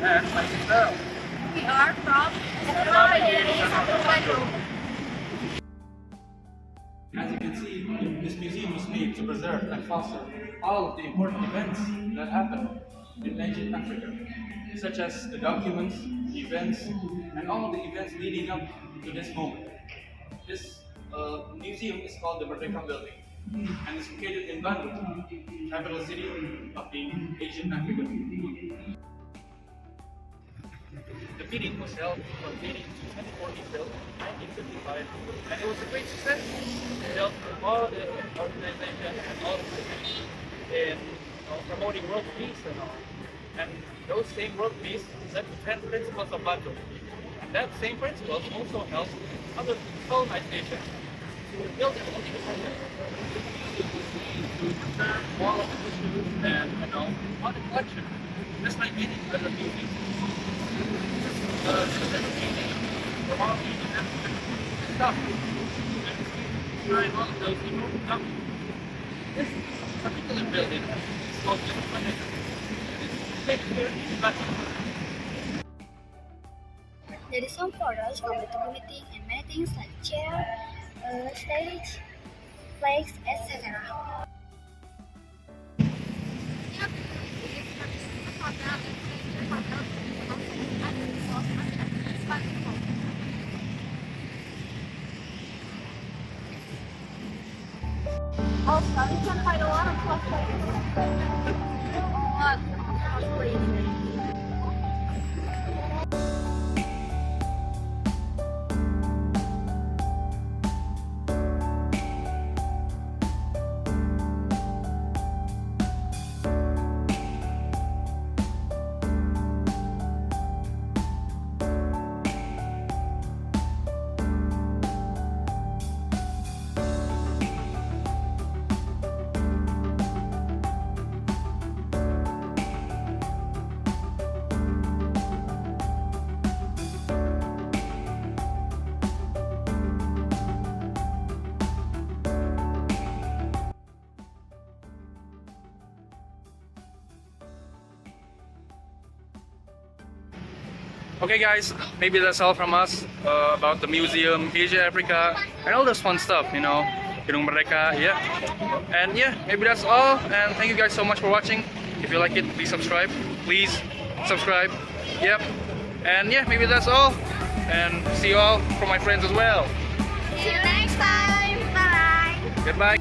And my name is Farrel. We are from Ahadiani, Bandung. As you can see, this museum was made to preserve and foster all of the important events that happened in ancient Africa, such as the documents, events, and all of the events leading up to this moment. This museum is called the Merdeka Building and is located in Bandung, capital city of the Asian Africa. The meeting was held from 18 to 24 April 1955, and it was a great success. It held from all the organizations and all the cities in promoting world peace and all. And those same world peace led to 10 principles of Bandung. And that same principles also helped other colonized nations to build their own independence, to preserve all of the issues and on the collection, just like many other museums. From all Asian African stuff, and trying all of those important documents. This particular building is called the enshrined. It's here in Bandung. There is some photos from the meeting and many things like chair, stage, flags, etc. Also, you can find a lot of cosplays. Okay guys, maybe that's all from us about the museum, Asia, Africa, and all this fun stuff, Gedung Merdeka, yeah. And yeah, maybe that's all, and thank you guys so much for watching. If you like it, please subscribe. Please subscribe, yep. And yeah, maybe that's all, and see you all from my friends as well. See you next time. Bye. Goodbye.